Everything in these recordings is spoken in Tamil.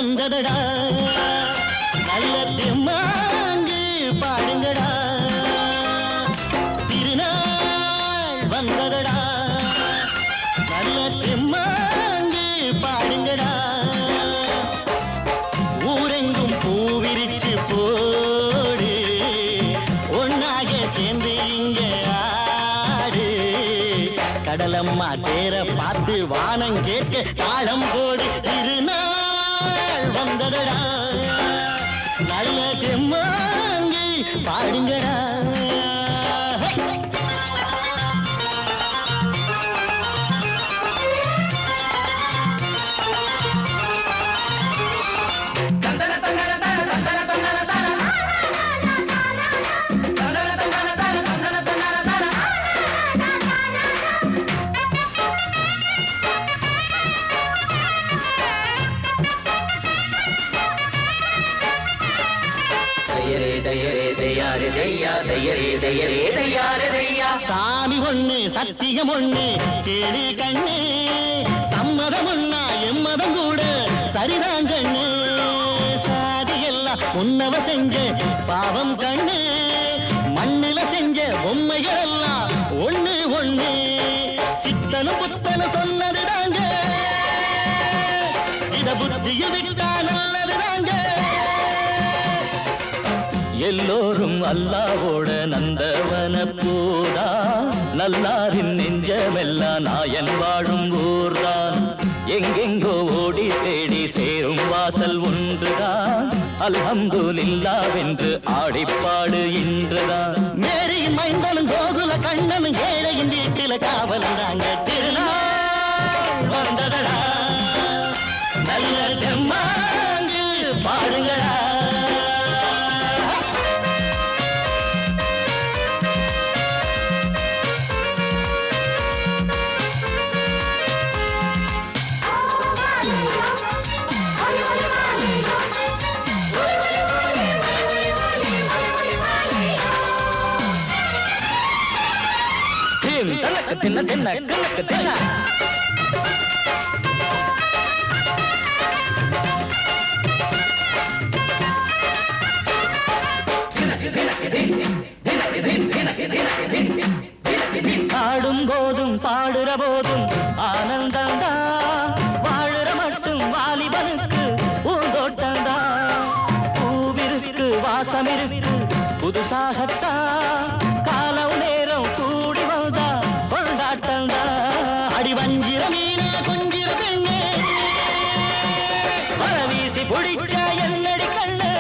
வந்ததடா நல்ல தெம்மாங்கு பாடுங்கடா திருநாள் வந்ததடா நல்ல தெம்மாங்கு பாடுங்கடா ஊரெங்கும் பூவிரிச்சு போடு ஒன்னாக சேர்ந்து இங்க ஆடு கடலம்மா தேர பார்த்து வானம் கேட்க தாளம் போடு திருநாள் வந்ததடா நல்ல தெம்மாங்கி பாடுங்கடா சாமி ஒண்ணு சத்தியம் ஒண்ணு கேடு கண்ணு சம்மதம் ஒண்ணா எம்மதம் கூட சரிதான் கண்ணு சாதி எல்லாம் உன்னவ செஞ்ச பாவம் கண்ணு மண்ணில செஞ்ச பொம்மைகள் எல்லாம் ஒண்ணு ஒண்ணு சித்தனும் புத்தனும் சொன்னது தாங்க இத புத்திய விட்டா நல்லது தாங்க எல்லோரும் அல்லாவோட நந்தவன பூதா நல்லாரின் நெஞ்சமெல்லாம் நாயன் வாழும் ஊர்தான் எங்கெங்கோ ஓடி தேடி சேரும் வாசல் ஒன்றுதான் அல்ஹம்துலில்லாஹ்வென்று ஆடிப்பாடு இன்றுதான் மேரியின் மைந்தனும் கோகுல கண்ணனும் ஏழையின் வீட்டில காவலந்தாங்க திருநாள் வந்ததடா நல்ல தெம்மாங்கு பாடுங்களா தின்ன தின்ன கணக்கு தின்ன ஆடும் போதும் பாடுற போதும் ஆனந்தந்தா வாழுற மட்டும் வாலிபனுக்கு பூந்தோட்டந்தா பூவிருக்கு வாசம் இருக்கு புதுசாகத்தா காலம் நேரம் கூடி வந்தா கொண்டாட்டந்தா அடி வஞ்சிர மீன கொஞ்சிர பெண்ணு மரவீசி பிடிச்ச என்னடி கண்ணு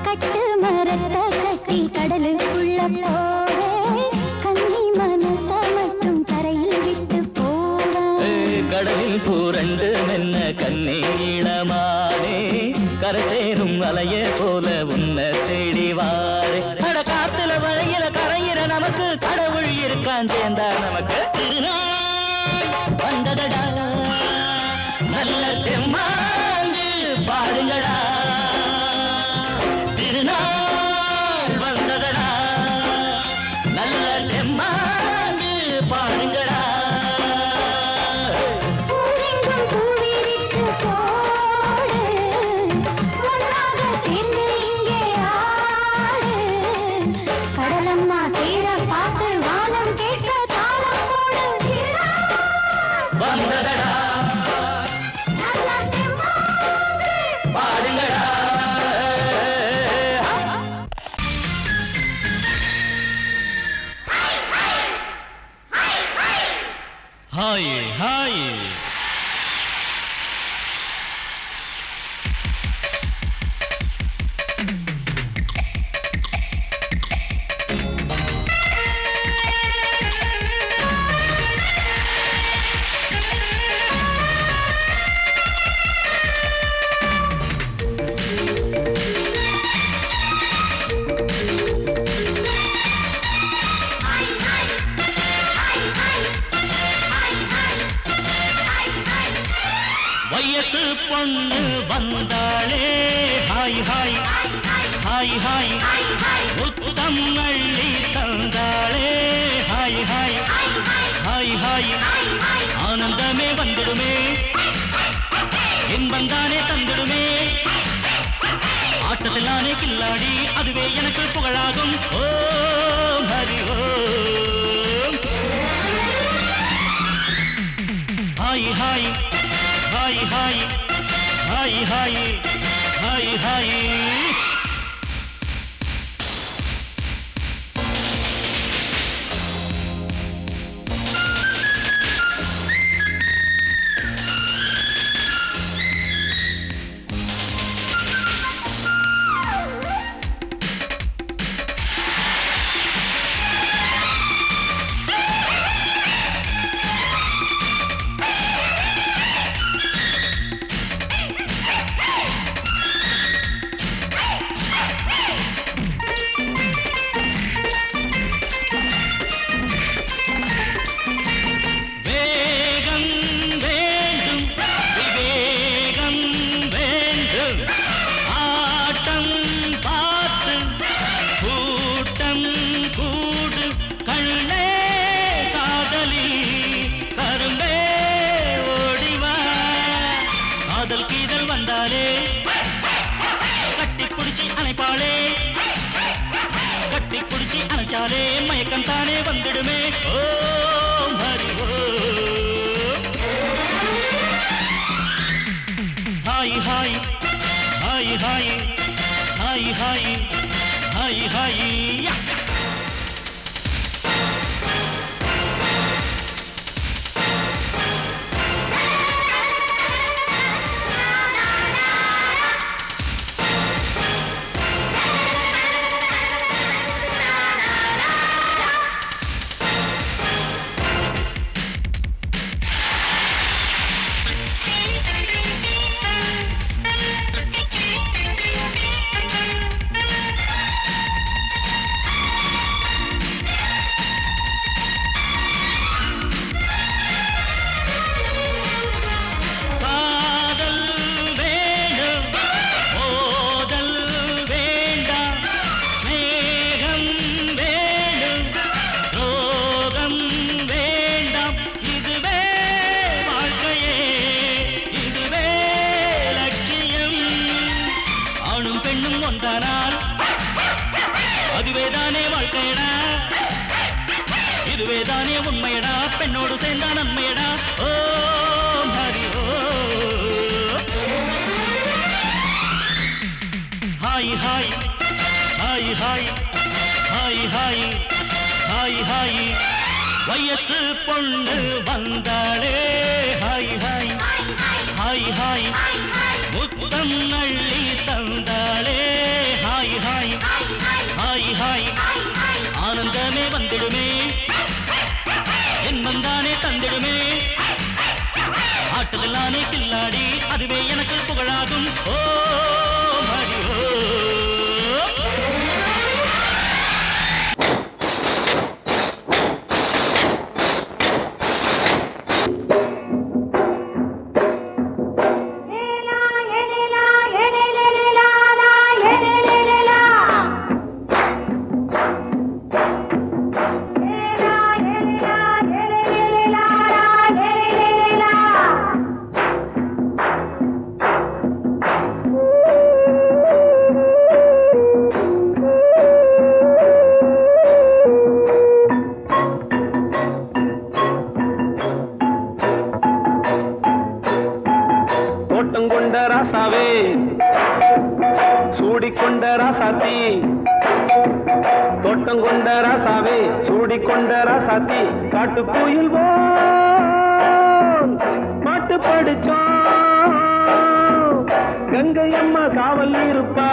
கட்டு மரத்த கட்டி கடலுக்குள்ள போவே கண்ணி மனச மட்டும் கரையில் விட்டு போவே கடலில் பூரண்டு மென்ன கண்ணே இளமானே கரை சேரும் அலைய போல உன்னை தேடி வாரே கட காத்துல வளையில கரையிற நமக்கு கடவுள் இருக்கான் சேர்ந்தா நமக்கு திருநாள் வந்ததடா நல்ல தெம்மாங்கு பாடுங்கடா திருநாள் வந்ததடா நல்ல தெம்மாங்கு பாடுங்கடா Hi, hi. வயசு பொண்ணு வந்தாளே ஹாய் ஹாய் ஹாய் ஹாய் முத்தம் அள்ளி தந்தாளே ஹாய் ஹாய் ஹாய் ஹாய் ஆனந்தமே வந்துடுமே இன்பம் தானே தந்திடுமே ஆட்டத்தில் நானே கில்லாடி அதுவே எனக்கு புகழாகும் Om Hari Om hi hi hi hi hi hi hi hi காதல் கீதல் வந்தாலே கட்டி புடிச்சி அணைப்பாளே கட்டி புடிச்சி அணைச்சாலே மயக்கம் தானே வந்துடுமே Om Hari Om hi hi hi hi hi hi hi hi அதுவேதானே வாழ்க்கையடா இதுவேதானே உண்மையடா பெண்ணோடு சேர்ந்தா நன்மையடா Om Hari Om hi hi hi hi hi hi hi hi வயசு பொண்ணு வந்தாளே ஹாய் ஹாய் ஹாய் ஹாய் முத்தம் அள்ளி தந்தாளே ஹாய் ஹாய் ஹாய் ஹாய் ஆனந்தமே வந்திடுமே என் தானே தந்திடுமே ஆட்டத்தில் நானே கில்லாடி அதுவே எனக்கு புகழாகும் ஓம் ஹரி ஓம் கொண்ட ராசாவே சூடிக்கொண்ட ராசாத்தி தோட்டம் கொண்ட ராசாவே சூடிக்கொண்ட ராசாத்தி காட்டு கோயில் பாட்டு படிச்சோம் கங்கை அம்மா காவல் இருப்பா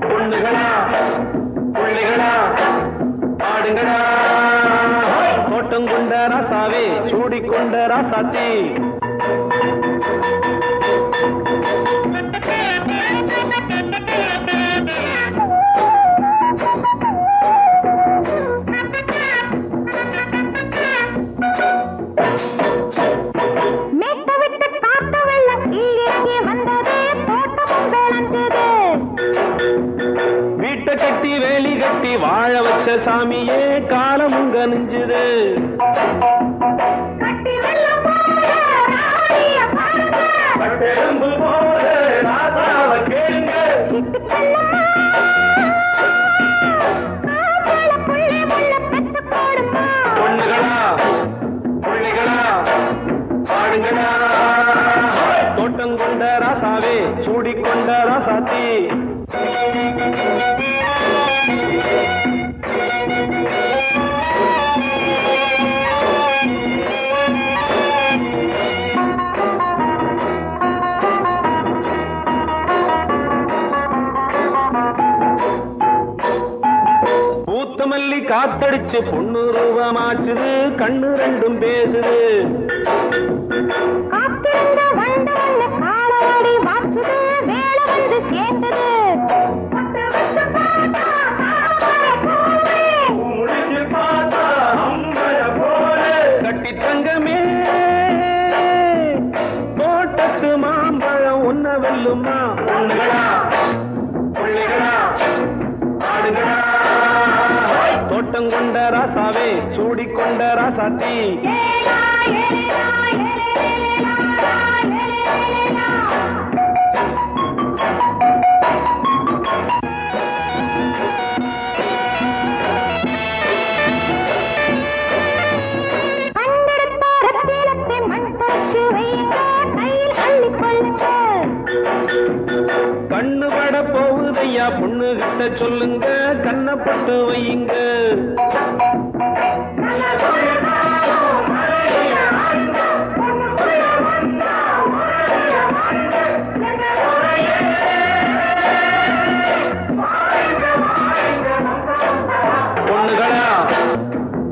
பொண்ணுகளா பிள்ளைகளா ஆடுங்களா தோட்டம் கொண்ட ராசாவே சூடிக்கொண்ட ராசாத்தி கட்டி வேலி கட்டி வாழ வச்ச சாமியே காலமும் கனிஞ்சுது கட்டி வெள்ளம் போல ராசாத்தி பூத்தமல்லி காத்தடிச்சு பொண்ணு ரூபமாச்சுது கண்ணு ரெண்டும் பேசுது கட்டி தங்கமே தோட்டத்து மாம்பழம் உன்ன வெல்லுமா பொண்ணுகளா பிள்ளைகளா ஆடுகளா தோட்டம் கொண்ட ராசாவே சூடிக்கொண்ட ராசாத்தி கண்ணு பட போகுதையா பொண்ணு கிட்ட சொல்லுங்க கண்ணப்பட்டு வையுங்க பொண்ணுகளா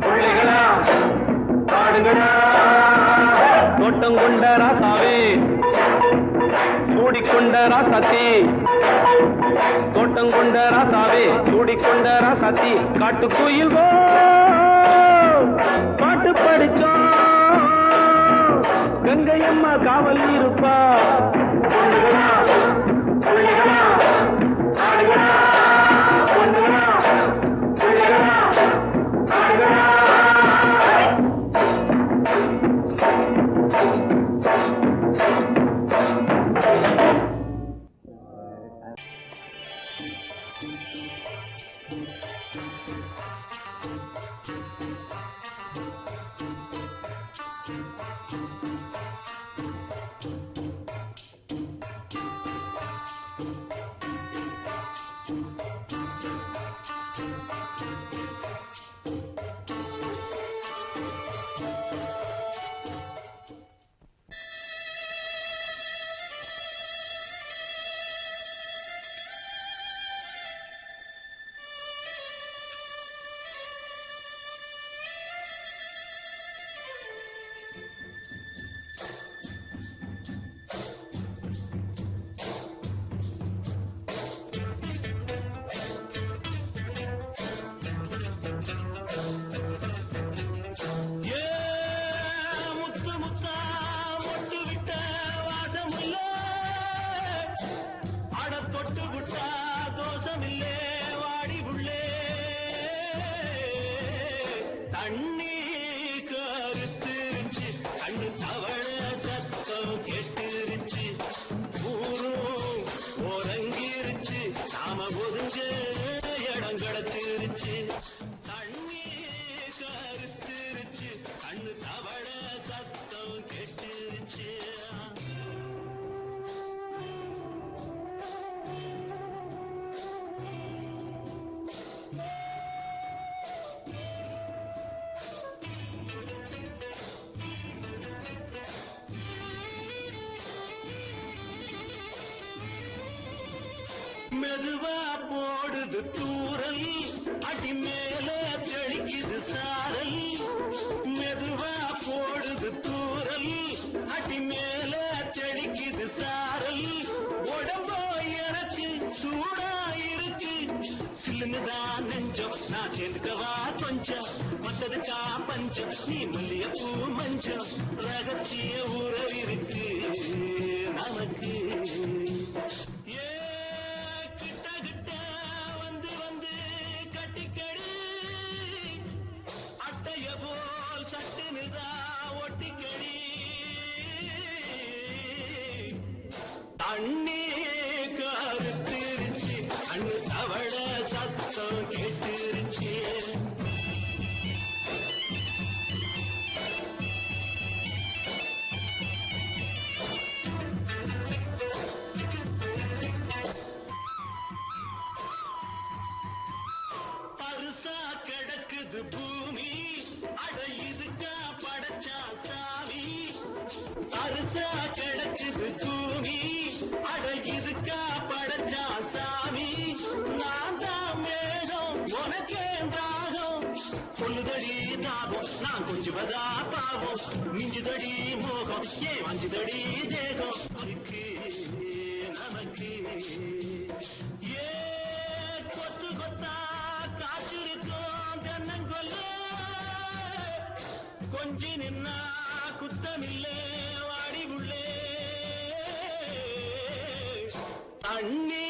பிள்ளைகளா ஆடுகளா தோட்டம் கொண்ட ராசாவே சூடிக்கொண்ட ராசாத்தி தோட்டம் கொண்ட ராசாவே சூடிக்கொண்ட ராசாத்தி காட்டுக்குயில் பாட்டு படிச்சோம் கங்கையம்மா காவல் இருப்பா பொண்ணுகளா பிள்ளைகளா ஆடுகளா பொண்ணுகளா பிள்ளைகளா ஆடுகளா மெதுவா போடுது தூரல் அடி மேல தெளிக்குது சாரல் மெதுவா போடுது தூரல் அடி மேல தெளிக்குது சாரல் உடம்போ எனக்கு சூடா இருக்கு சில்லுதான் நெஞ்சம் நான் சேர்ந்துக்கவா கொஞ்சம் மத்ததுக்கா பஞ்சம் நீ மல்லியப்பூ மஞ்சம் ரகசிய உறவிருக்கு நமக்கு தண்ணி கருத்திருச்சு அண்ணு தவள சத்தம் கேட்டுருச்சு தரிசா கிடக்குது பூமி அட இதுக்கா படைச்சா சாமி நான் தான் மேகம் உனக்கே தாகம் சொல்லுதடி தாபம் நான் கொஞ்சுவதா பாவம் மிஞ்சுதடி மோகம் ஏன் வஞ்சுதடி தேகம் நமக்கு ஏ கொத்து கொத்தா காற்றிருக்கும் தென்னங்கொல்ல கொஞ்சி நின்னா குத்தமில்லே வாடி உள்ளே அண்ணி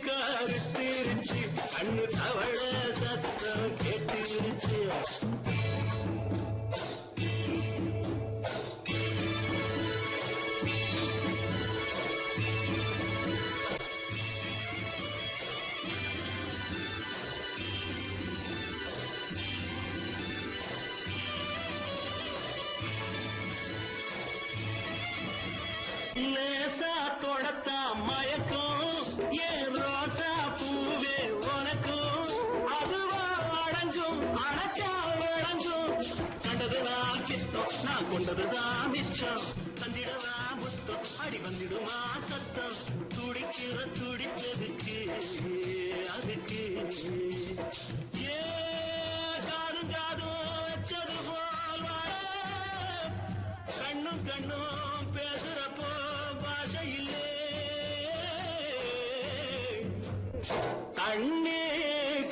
கருத்திருச்சு அண்ணு தவழ சத்தம் கேட்டுருச்சு லேசா தொடத்தா மயக்கும் ஏன் ரோசா பூவே உனக்கும் அதுவா அடைஞ்சும் அடைச்சா விளங்கும் கண்டதுதான் கித்தம் நான் கொண்டதுதான் மிச்சம் தந்திடவா முத்தம் அடி வந்திடுமா சத்தம் துடிக்கிற துடிப்பதுக்கு அதுக்கு ஏ காதும் காதும் வச்சது போல் வர கண்ணும் கண்ணும் பேசுறப்போ பாஷை இல்லே தண்ணே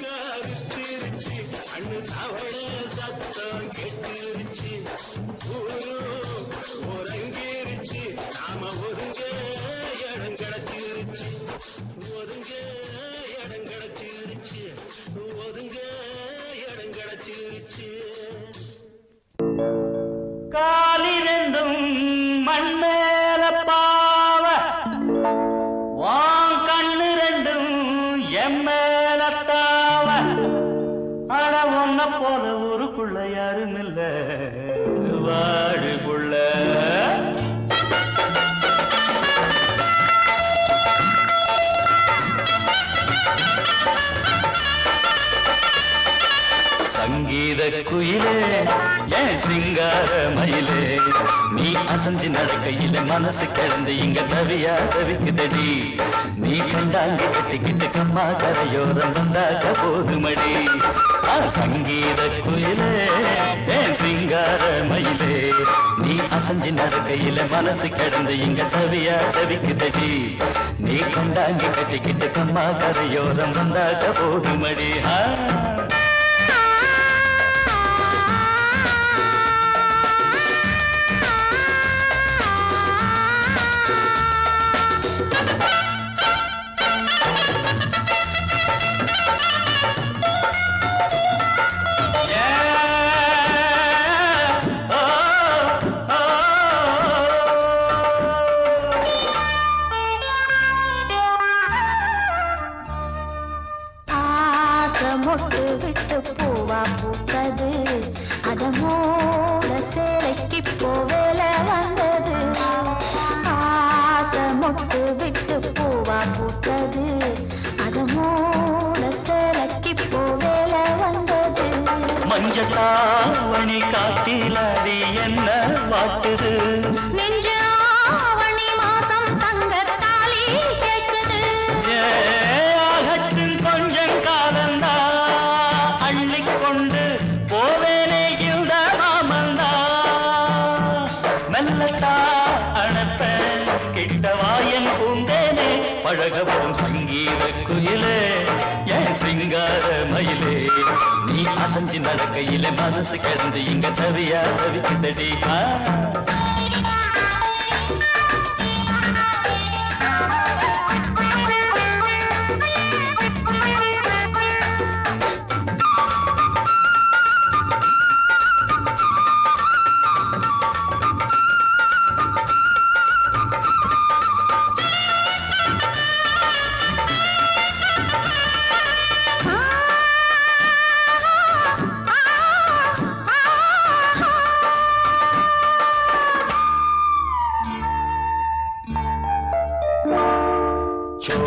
கருத்திருச்சு அண்ணு தவள சத்தம் கெட்டுருச்சு ஒருங்கிருச்சு நாம ஒருங்க இடம் கிடைச்சிருச்சு ஒருங்க இடம் கிடைச்சிருச்சு ஒருங்க இடம் கிடைச்சிருச்சு காலிரண்டும் மண்மேல பாவ வான் கண்ணு ரெண்டும் எம்மேல தாவ ஆனா ஒன்ன போல ஊருக்குள்ள யாரும் இல்ல வாடுக்குள்ள சங்கீத குயிலே ஏன் சிங்கார மயிலே நீ அசஞ்சு நடக்கையில மனசு கிடந்து இங்க தவியா தவிக்குதடி நீ கண்டாங்கி கட்டிக்கிட்டு கம்மா கரையோரம் வந்தாக்க போதுமடி சங்கீத குயிலே ஏன் சிங்கார மயிலே நீ அசஞ்சு நடக்கையில மனசு கிடந்து இங்க தவியா தவிக்குதடி நீ கண்டாங்கி கட்டிக்கிட்டு கம்மா கரையோரம் வந்தாக்க போதுமடி மொட்டு விட்டு பூவா பூத்தது அதமோட சேலைக்கு போவேல வந்தது ஆசை மொட்டு விட்டு பூவா பூத்தது அதமோட சேலைக்கு போவேல வந்தது மஞ்சளாவணி காட்டிலாடி என்ன வாட்டுது நெஞ்சு ஆவணி மாசம் தங்க தாலி கேட்குது ஆகட்டும் கொஞ்சம் காலந்தா அள்ளிக்கொண்டு போவேனே இந்த மாமந்தா மெல்லத்தா அணப்ப கிட்டவாயன் பூந்தேனே பழக வரும் சங்கீத குயிலே ஏன் சிங்கார மயிலே நீ அசஞ்சு நடக்கையில மனசு கிடந்து இங்க தவியா தவிக்குதடி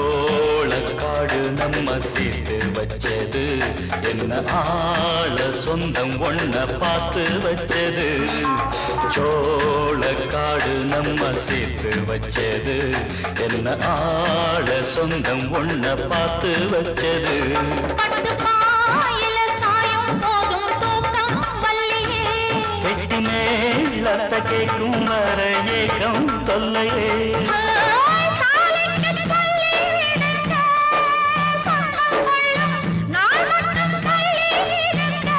சோளக்காடு நம்ம சேர்த்து வச்சது என்ன ஆள சொந்தம் ஒன்ன பார்த்து வச்சது சோளக்காடு காடு நம்ம சேர்த்து வச்சது என்ன ஆள சொந்தம் ஒன்ன பார்த்து வச்சது பட்டு பாயில சாயும் போதும் தூக்கம் வல்லியே கெட்டி மேலத்த கேட்கும் வர ஏகம் தொல்லையே தாலிக்கு சொல்லி விடுங்க சொந்தம் கொள்ளும் நாள் மட்டும் தள்ளி விடுங்க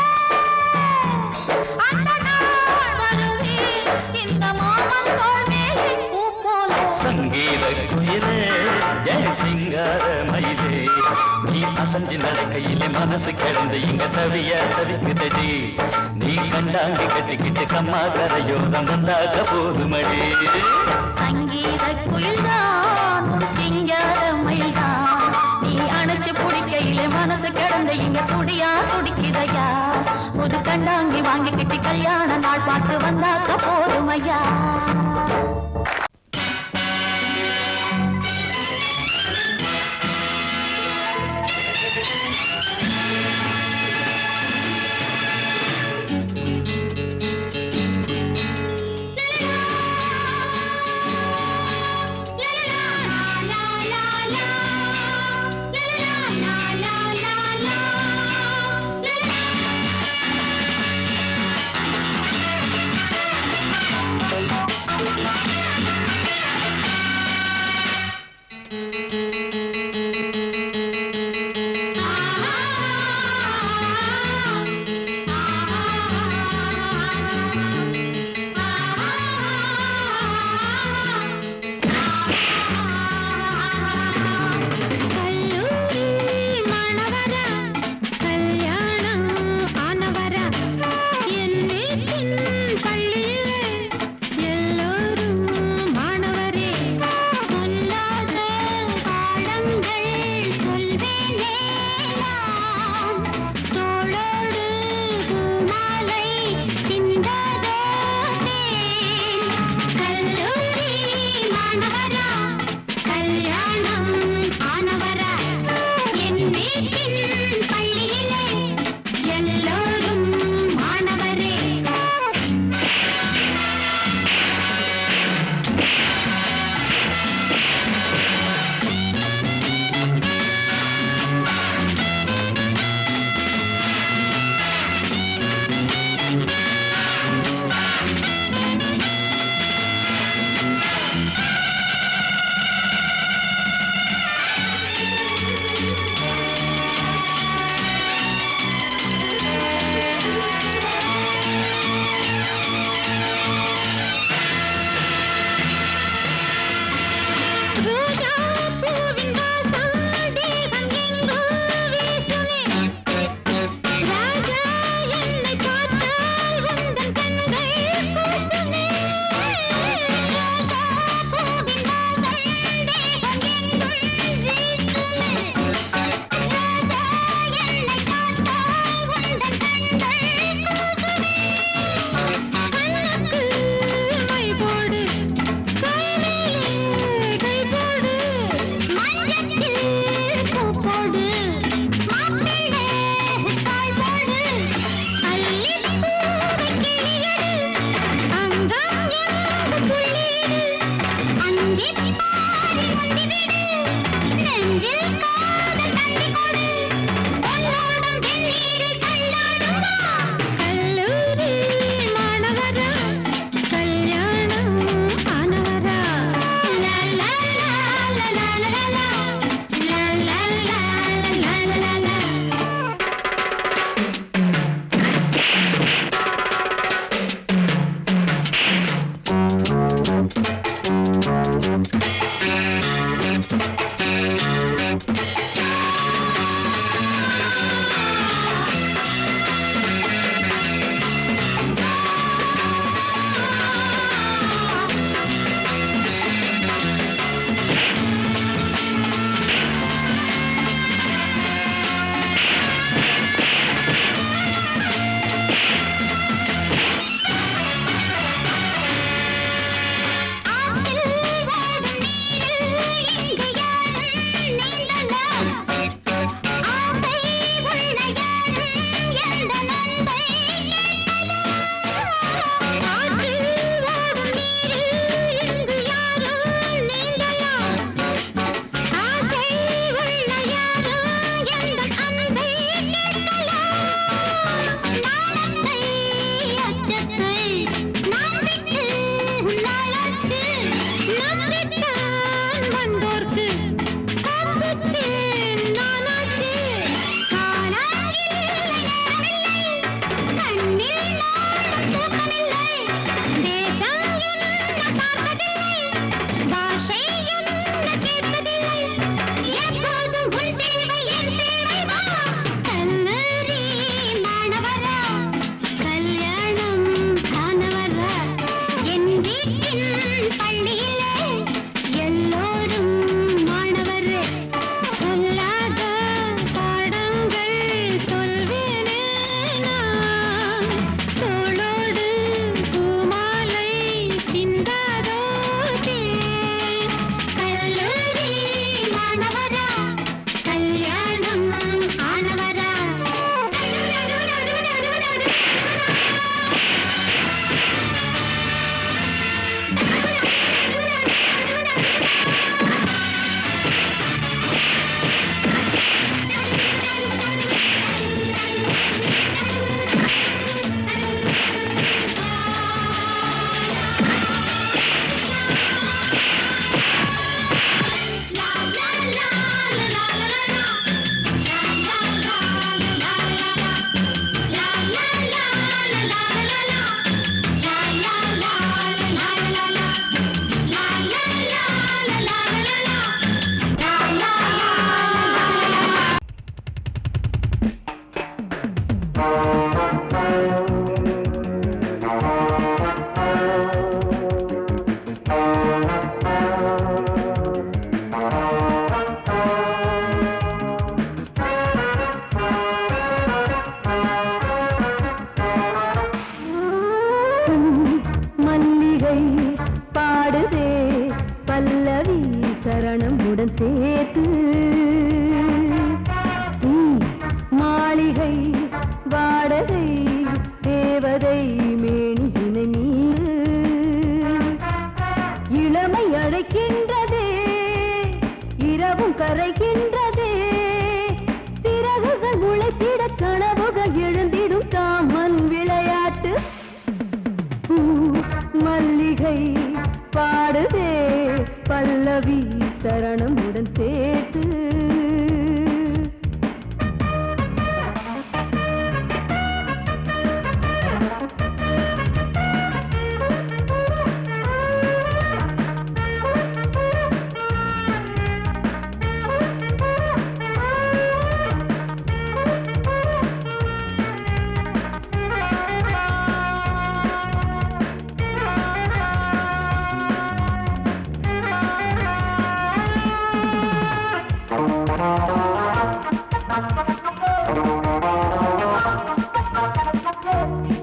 அந்த நாள் வருவே இந்த மாமன் தோள் மேலே பூ போல சங்கீத குயிலே என் சிங்கார மயிலே நீ அசஞ்சு நடக்கையிலே மனசு கிடந்து இங்க தவிய தவிக்குதடி நீ கண்டாங்கி கட்டிக்கிட்டு கம்மா கரையோரம் வந்தாக போதுமடி சங்கீத குயில்தான் உன் சிங்கார மயில்தான் நீ அணைச்சு பிடிக்கையிலே மனசு கிடந்த இங்க துடியா துடிக்குதையா புது கண்டாங்கி வாங்கிக்கிட்டு கல்யாண நாள் பார்த்து வந்தாக்க போதுமையா பள்ளியிலே எல்லோரும் மாணவர் சொல்லாத பாடங்கள் சொல்வேனே நான் தோளோடு பூமாலை சிந்தாதோ தேன் கல்லூரி மாணவரா கல்யாணம் ஆனவரா மல்லிகை பாடுதே பல்லவி சரணம் உடன் சேர்த்து மாளிகை வாடகை தேவதை மேனியினை மீது இளமை அழைக்கின்றதே இரவும் கரைகின்றதே சிறகுகள் முளைத்திட கனவுகள் எழுந்திடும் காமன் விளையாட்டு மல்லிகை பாடுதே பல்லவி சரணம் உடன் சேர்த்து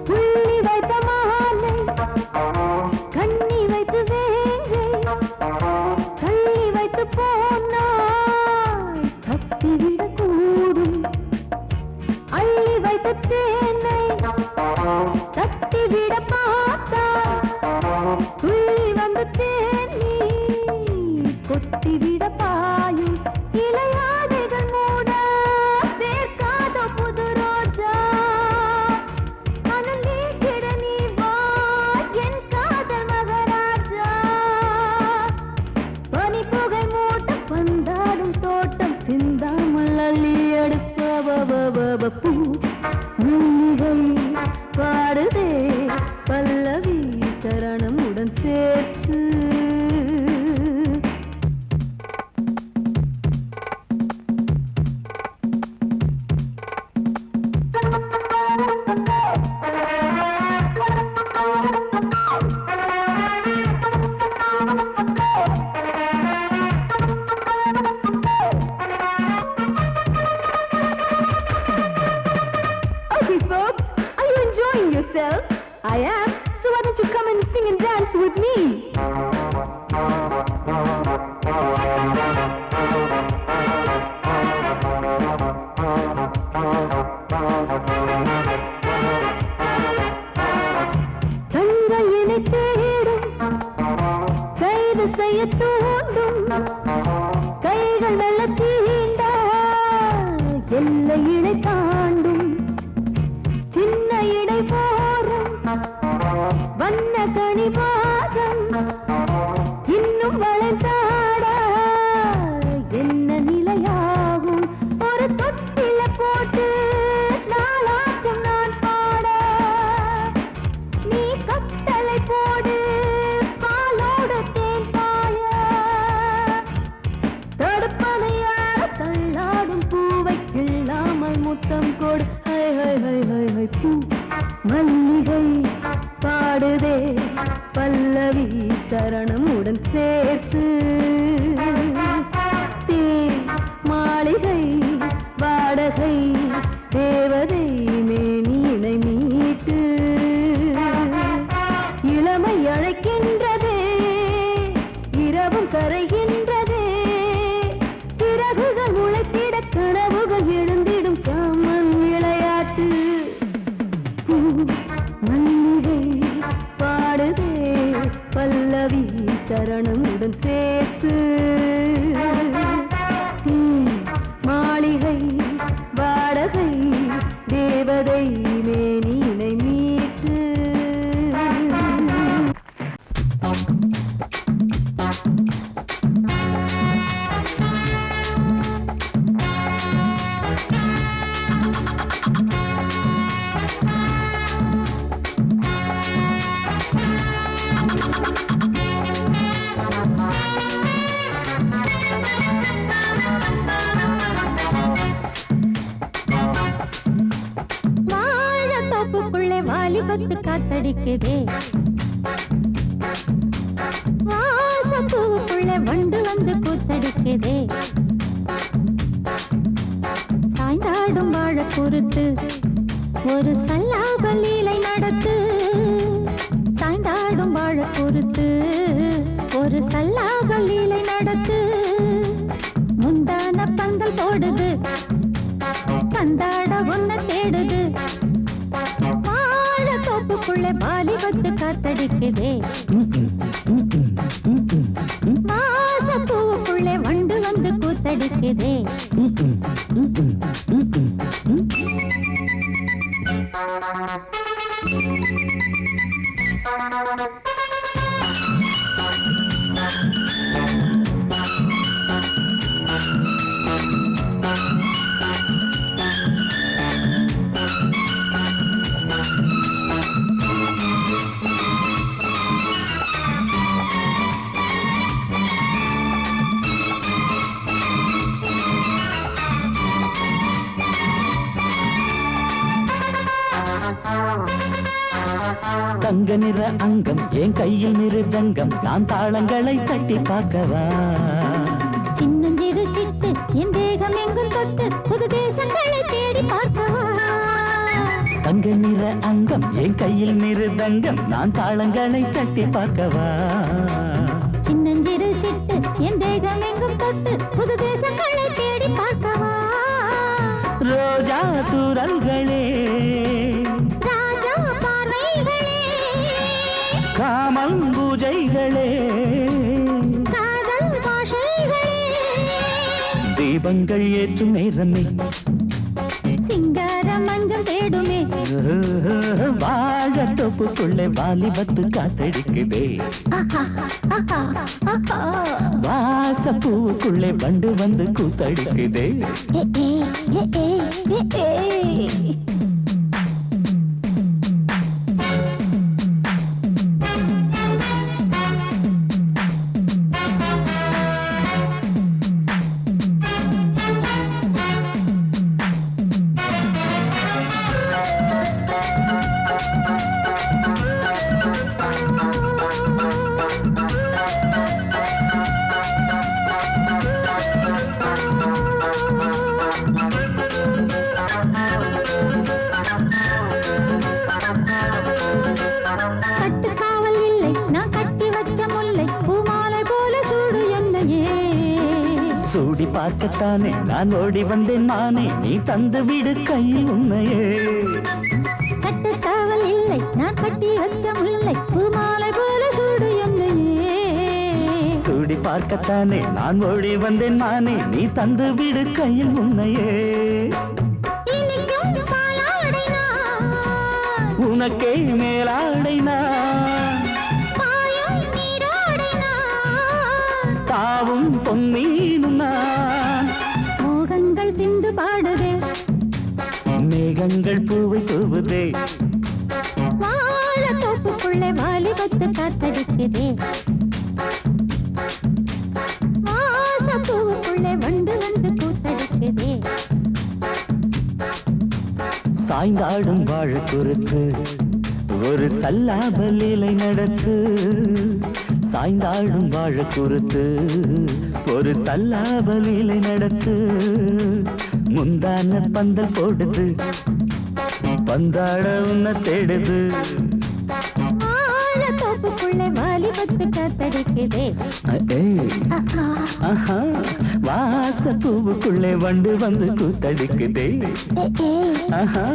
புள்ளி வைத்த மாலை கண்ணி வைத்து வேங்கை கள்ளி வைத்து போனாய் தப்பிவிடக் கூடும் அள்ளி வைத்த தேனை தட்டிவிட பார்த்தாய் துள்ளி வந்து தேனி கொட்டிவிட பாயும் இலையாதைகள் மூட சேர்க்காத புது ரோஜா மனம் நீக்கிட நீ வா என் காதல் மகராஜா பனி புகை மூட்ட பந்தாடும் தோட்டம் சிந்தாமல் அள்ளி எடுத்த பூ மல்லிகை பாடுதே பல்லவி சரணம் உடன் சேர்த்து Okay, folks, are you enjoying yourself? I am. So why don't you come and sing and dance with me? தங்கையினை தேடும் கைது செய்ய தூண்டும் கைகள் நல்ல தீண்டா எல்லை இணை தாண்டும் சின்ன இடை போரும் வண்ண கனிவாதம் இன்னும் வளைந்தாடா என்ன நிலையாகும் ஒரு தொட்டில போட்டு நாளாச்சும் நான் பாட நீ கட்டளை போடு பாலோடு தேன் பாய தடுப்பனையார தள்ளாடும் பூவை கிள்ளாமல் முத்தம் கொடு high high high high high பூ மல்லிகை பாடுதே பல்லவி சரணம் உடன் சேர்த்து மாளிகை வாடகை தேவதை மேனியினை மீட்டு இளமை அழைக்கின்றதே இரவும் கரைகின்றதே சிறகுகள் முளைத்திட கனவுகள் எழுந்திடும் காமன் விளையாட்டு மல்லிகை பாடுதே பல்லவி சரணமுடன் சேர்த்து மாளிகை வாடகை தேவதை மேனினை மீட்டு வாலிபத்து காத்தடிக்குதே வாசம் பூவுக்குள்ள வண்டு வந்து கூத்தடிக்குதே சாய்ந்தாடும் வாழ பொறுத்து ஒரு சல்லாப லீலை நடத்து சாய்ந்தாடும் வாழ பொறுத்து ஒரு சல்லாப லீலை நடத்து முந்தான பந்தல் போடுது பந்தாட ஒன்ன தேடுது தோப்புக்குள்ளே வாலிபத்து காத்தடிக்குதே மாசம் பூவுக்குள்ளே வண்டு வந்து கூத்தடிக்குதே தங்க நிற அங்கம் என் கையில் மிருதங்கம் நான் தாளங்களை தட்டி பார்க்கவா சின்னஞ்சிறு சிட்டு என் தேகம் எங்கும் தொட்டு புது தேசங்களை தேடி பார்க்கவா தங்க நிற அங்கம் என் கையில் மிருதங்கம் நான் தாளங்களை தட்டி பார்க்கவா சின்னஞ்சிறு சிட்டு என் தேகம் எங்கும் தொட்டு புது தேசங்களை தேடி பார்க்கவா ரோஜா தூரல்களே காமல் பூஜைகளே காதல் பாஷைகளே தீபங்கள் ஏற்றும் நேரமே சிங்கார மஞ்சள் தேடுமே வாழ தொப்புக்குள்ளே வாலிபத்து காத்தடிக்குதே வாச பூவுக்குள்ளே வண்டு வந்து கூத்தடிக்குதே சூடி பார்க்கத்தானே நான் ஓடி வந்தேன் மானே நீ தந்து விடு கையில் உன்னையே கட்டுக்காவல் இல்லை நான் கட்டி வச்ச முல்லை பூமாலை போல சூடு என்னையே சூடி பார்க்கத்தானே நான் ஓடி வந்தேன் மானே நீ தந்து விடு கையில் உன்னையே உனக்கே மேலாடைனா தாவும் பொன்னீனும் நான் மோகங்கள் சிந்து பாடுதே மேகங்கள் பூவை தூவுதே வாழ தோப்புக்குள்ளே வாலிபத்து காத்தடிக்குதே வாச பூவுக்குள்ளே வண்டு வந்து கூத்தடிக்குதே சாய்ந்தாடும் வாழ குறுக்கு ஒரு சல்லாப லீலை நடத்து சாய்ந்தாடும் வாழ குறுத்து ஒரு சல்லாப லீலை நடத்து முந்தான பந்தல் போடுது பந்தாட உன்னை தேடுது தோப்புக்குள்ளே வாலிபத்து காத்தடிக்குதே வாச பூவுக்குள்ளே வண்டு வந்து கூத்தடிக்குதே ஆஹா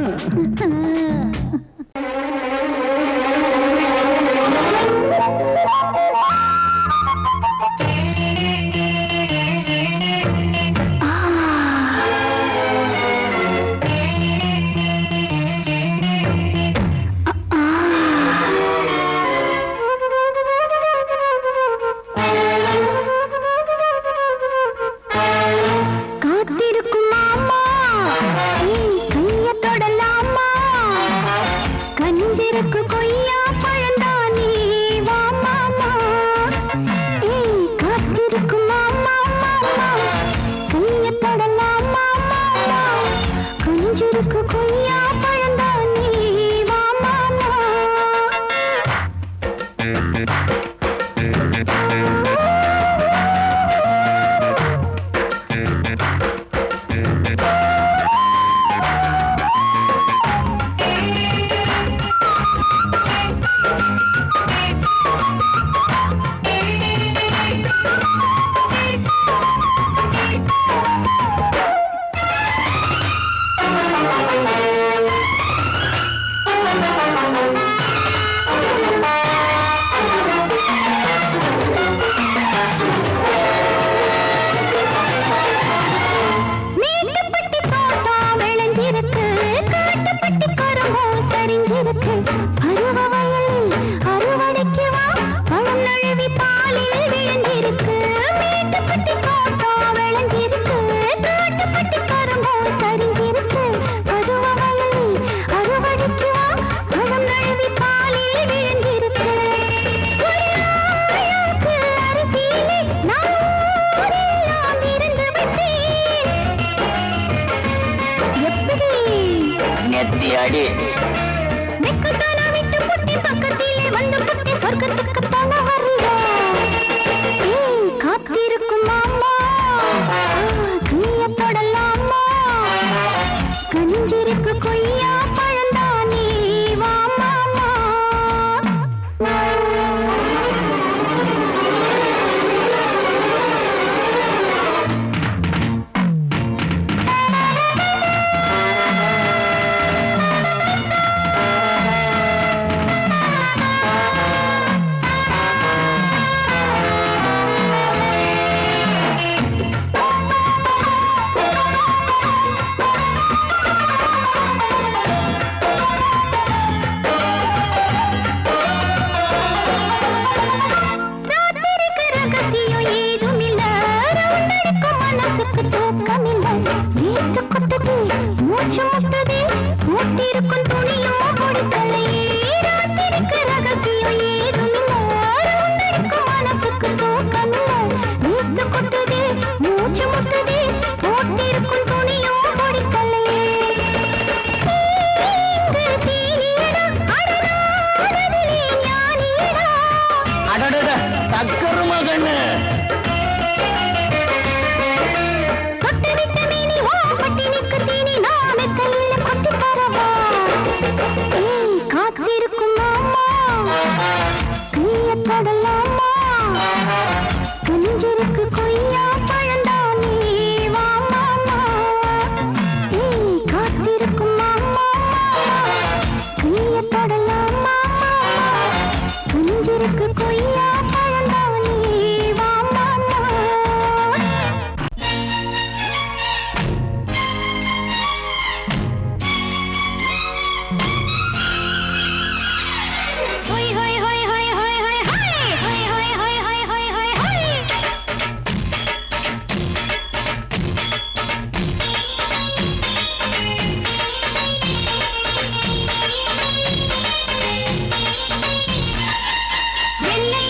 வெள்ளை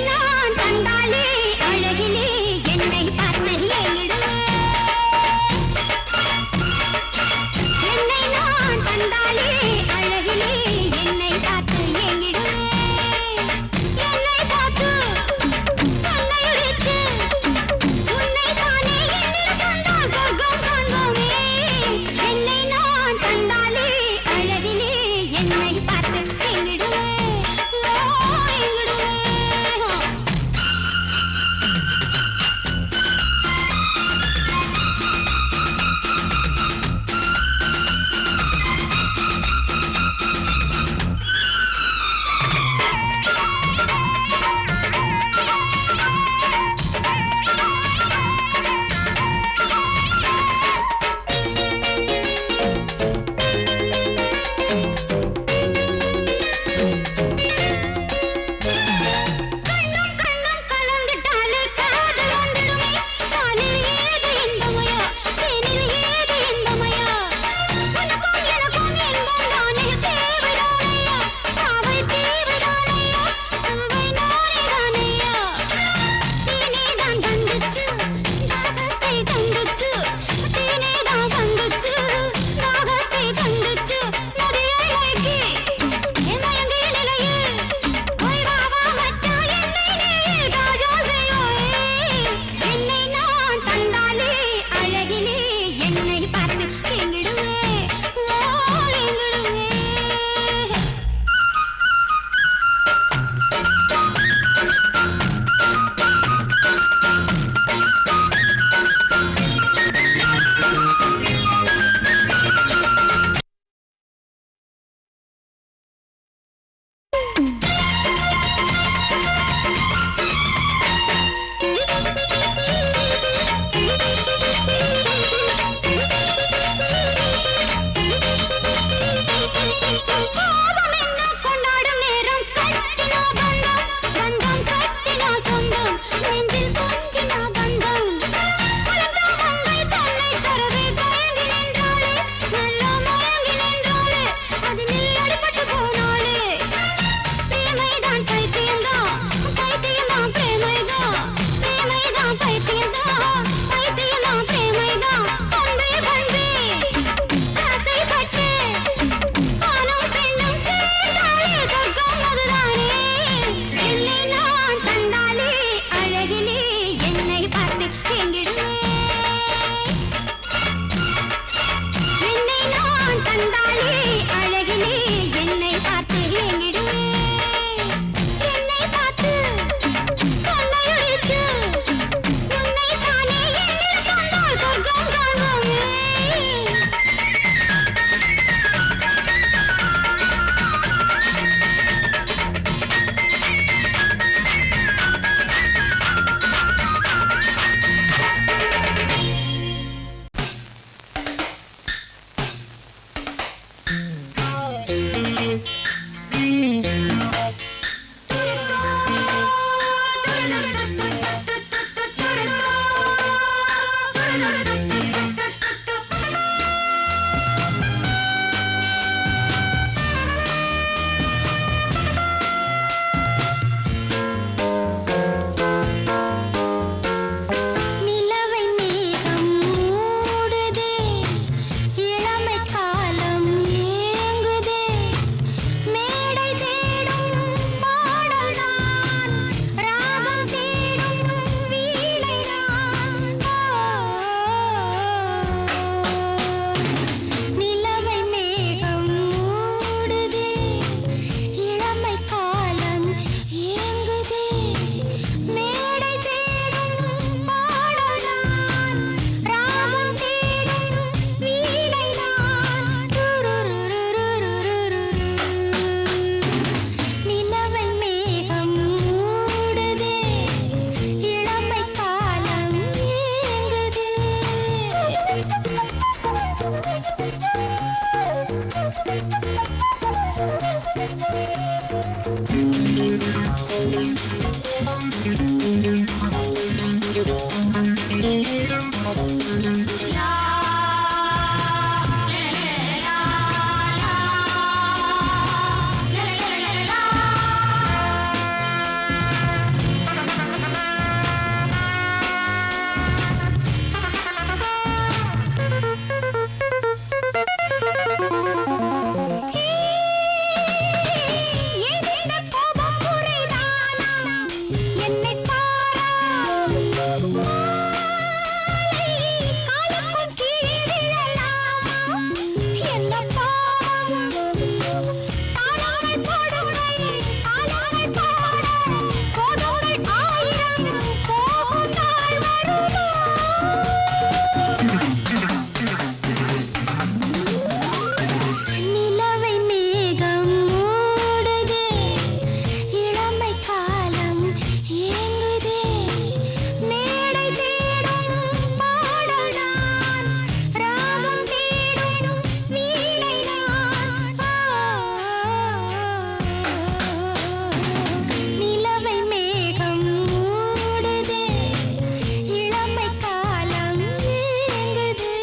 ஏதேந்த கோபம் புரிதானா என்னை பாரா காலுக்கும் கீழே விழலாமா என்ன பாவம் தாளாமல் போடுங்கள் தாளாமல் பாட கோதுங்கள் ஆயிரம் போகும் நாள் வருமா நிலவை மேகம் மூடுதே இளமை காலம் ஏங்குதே மேடை தேடும் பாடல் நான் ராகம் தேடும் வீணை நான் நிலவை மேகம் மூடுதே இளமை காலம் ஏங்குதே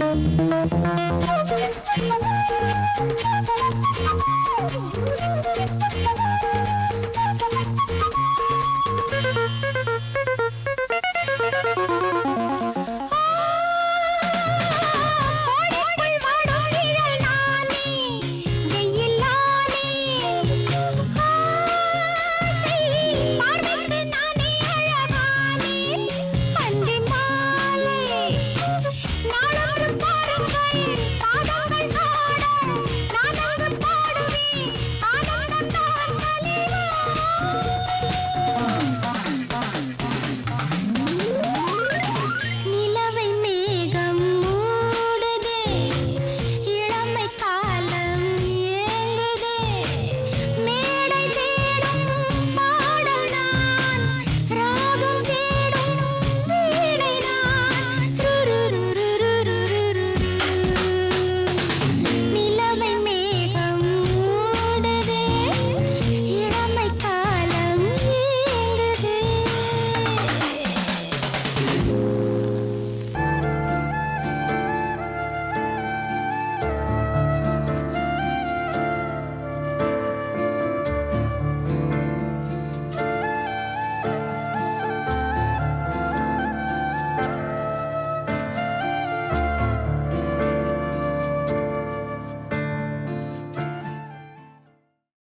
Thank you.